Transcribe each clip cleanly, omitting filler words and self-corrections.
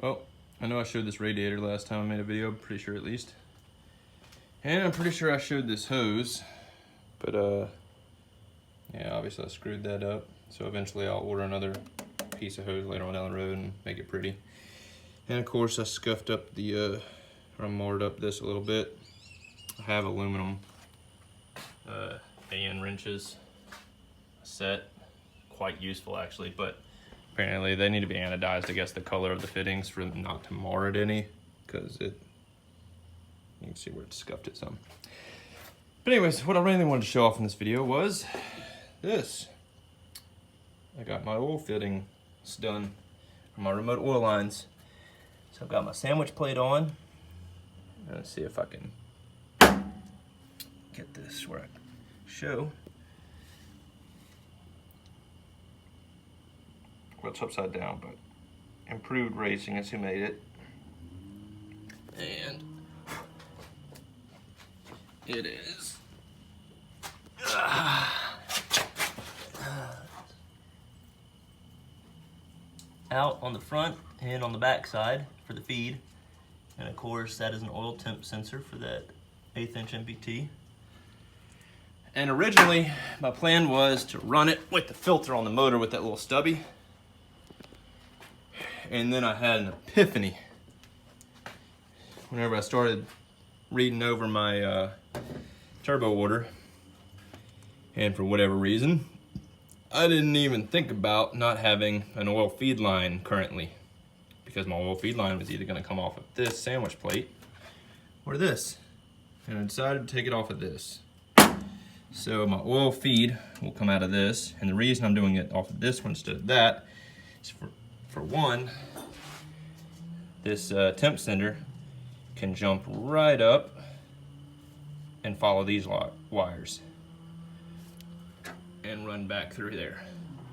Well, I know I showed this radiator last time I made a video, I'm pretty sure at least. And I'm pretty sure I showed this hose, but yeah, obviously I screwed that up. So eventually I'll order another piece of hose later on down the road and make it pretty. And of course I scuffed up the, or I marred up this a little bit. I have aluminum AN wrenches set, quite useful actually, but apparently they need to be anodized, I guess, the color of the fittings for them not to mar it any, because you can see where it scuffed it some. But anyways, what I really wanted to show off in this video was this. I got my oil fittings done for my remote oil lines. So I've got my sandwich plate on. Let's see if I can get this where I show. Well, it's upside down, but improved racing is who made it. And it is out on the front and on the back side for the feed. And of course, that is an oil temp sensor for that 1/8 inch MPT. And originally, my plan was to run it with the filter on the motor with that little stubby. And then I had an epiphany whenever I started reading over my turbo order. And for whatever reason, I didn't even think about not having an oil feed line currently, because my oil feed line was either going to come off of this sandwich plate or this. And I decided to take it off of this. So my oil feed will come out of this, and the reason I'm doing it off of this one instead of that is for one, this temp sender can jump right up and follow these wires and run back through there.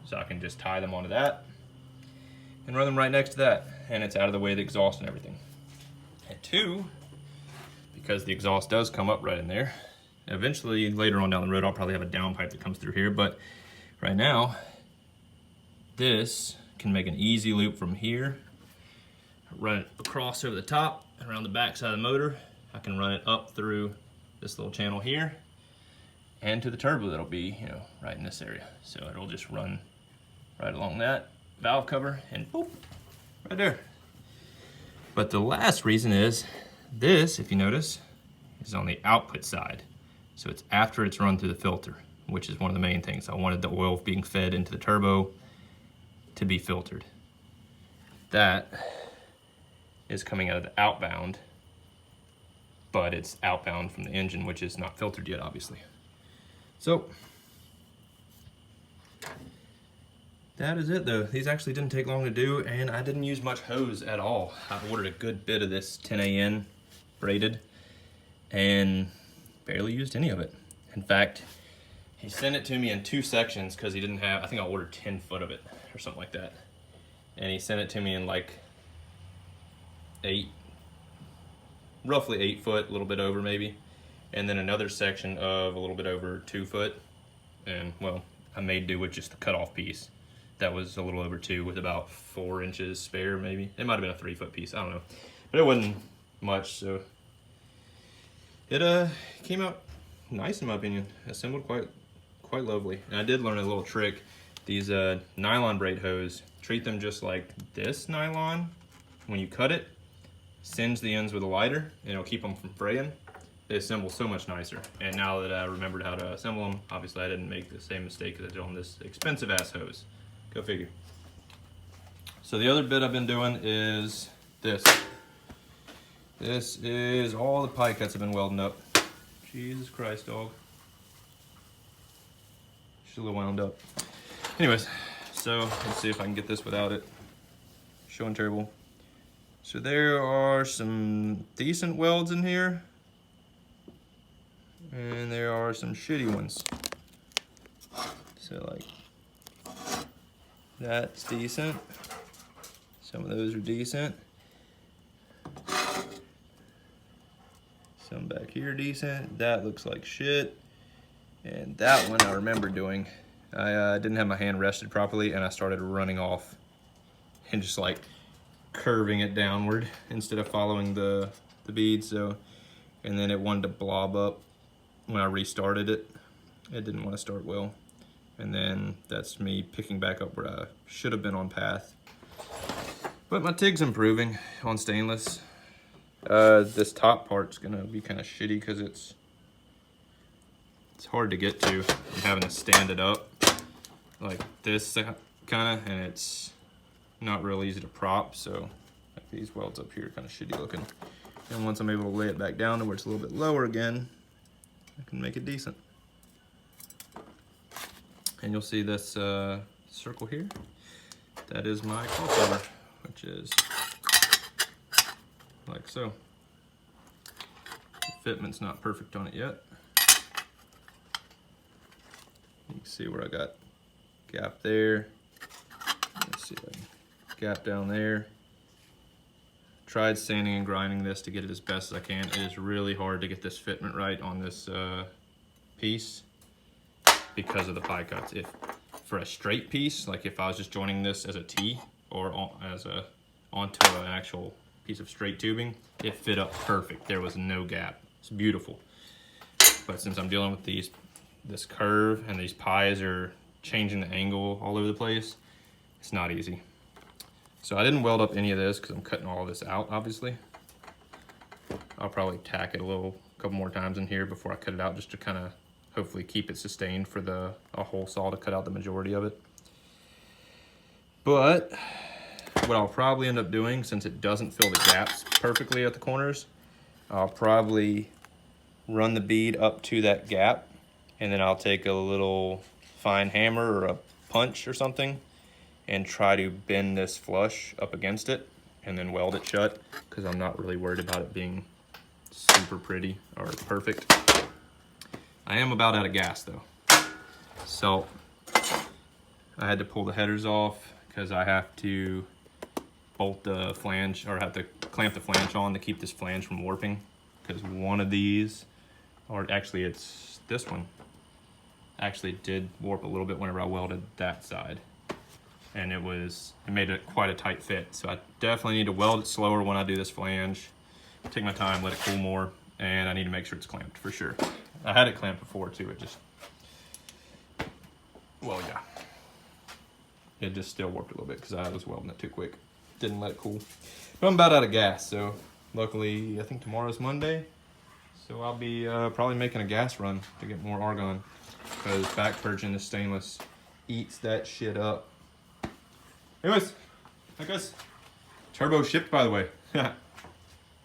So I can just tie them onto that and run them right next to that, and it's out of the way of the exhaust and everything. And two, because the exhaust does come up right in there, eventually later on down the road I'll probably have a downpipe that comes through here, but right now this can make an easy loop from here, run it across over the top and around the back side of the motor. I can run it up through this little channel here and to the turbo that'll be, you know, right in this area. So it'll just run right along that valve cover and boop, right there. But the last reason is this, if you notice, is on the output side. So it's after it's run through the filter, which is one of the main things. I wanted the oil being fed into the turbo to be filtered. That is coming out of the outbound, but it's outbound from the engine, which is not filtered yet, obviously. So that is it though. These actually didn't take long to do, and I didn't use much hose at all. I ordered a good bit of this 10AN braided and barely used any of it. In fact, he sent it to me in 2 sections because he didn't have, I think I ordered 10 foot of it or something like that. And he sent it to me in like roughly 8 foot, a little bit over maybe. And then another section of a little bit over 2 foot. And well, I made do with just the cutoff piece. That was a little over 2 with about 4 inches spare maybe. It might have been a 3 foot piece, I don't know. But it wasn't much, so it came out nice in my opinion. Assembled quite lovely. And I did learn a little trick. These nylon braid hose, treat them just like this nylon. When you cut it, singe the ends with a lighter and it'll keep them from fraying. They assemble so much nicer. And now that I remembered how to assemble them, obviously I didn't make the same mistake as I did on this expensive ass hose. Go figure. So the other bit I've been doing is this. This is all the pie cuts I've been welding up. Jesus Christ, dog. Should have wound up. Anyways, so let's see if I can get this without it showing terrible. So there are some decent welds in here, and there are some shitty ones. So like, that's decent. Some of those are decent. Some back here decent. That looks like shit. And that one I remember doing. I didn't have my hand rested properly and I started running off and just like curving it downward instead of following the bead. So, and then it wanted to blob up when I restarted it. It didn't want to start well. And then that's me picking back up where I should have been on path. But my TIG's improving on stainless. This top part's gonna be kind of shitty because it's hard to get to. I'm having to stand it up like this kind of, and it's not real easy to prop. So like these welds up here are kind of shitty looking. And once I'm able to lay it back down to where it's a little bit lower again, I can make it decent. And you'll see this circle here. That is my crossover, which is like so. The fitment's not perfect on it yet. You can see where I got gap there. Let's see, gap down there. Tried sanding and grinding this to get it as best as I can. It is really hard to get this fitment right on this piece because of the pie cuts. If for a straight piece, like if I was just joining this as a T or onto an actual piece of straight tubing, it fit up perfect. There was no gap. It's beautiful. But since I'm dealing with this curve and these pies are changing the angle all over the place, it's not easy. So I didn't weld up any of this because I'm cutting all of this out, obviously. I'll probably tack it a couple more times in here before I cut it out, just to kind of hopefully keep it sustained for a hole saw to cut out the majority of it. But what I'll probably end up doing, since it doesn't fill the gaps perfectly at the corners, I'll probably run the bead up to that gap, and then I'll take a little fine hammer or a punch or something and try to bend this flush up against it and then weld it shut, because I'm not really worried about it being super pretty or perfect. I am about out of gas though. So I had to pull the headers off because I have to bolt the flange, or have to clamp the flange on to keep this flange from warping, because one of these, or actually it's this one, actually did warp a little bit whenever I welded that side. And it made it quite a tight fit. So I definitely need to weld it slower when I do this flange. Take my time, let it cool more, and I need to make sure it's clamped for sure. I had it clamped before too, well, yeah. It just still warped a little bit because I was welding it too quick. Didn't let it cool. But I'm about out of gas, so luckily I think tomorrow's Monday. So I'll be probably making a gas run to get more argon, because back purging the stainless eats that shit up. Anyways, I guess turbo shipped, by the way.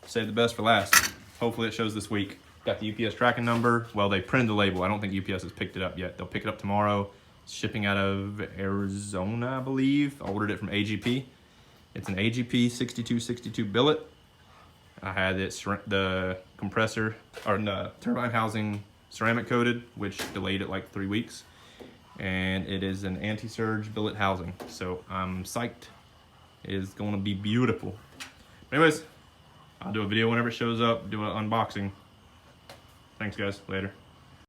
Save the best for last. Hopefully it shows this week. Got the UPS tracking number. Well, they printed the label. I don't think UPS has picked it up yet. They'll pick it up tomorrow. It's shipping out of Arizona, I believe. I ordered it from AGP. It's an AGP 6262 billet. I had the compressor, or the turbine housing ceramic coated, which delayed it like 3 weeks. And it is an anti-surge billet housing, so I'm psyched. It is going to be beautiful. Anyways, I'll do a video whenever it shows up, do an unboxing. Thanks guys, later.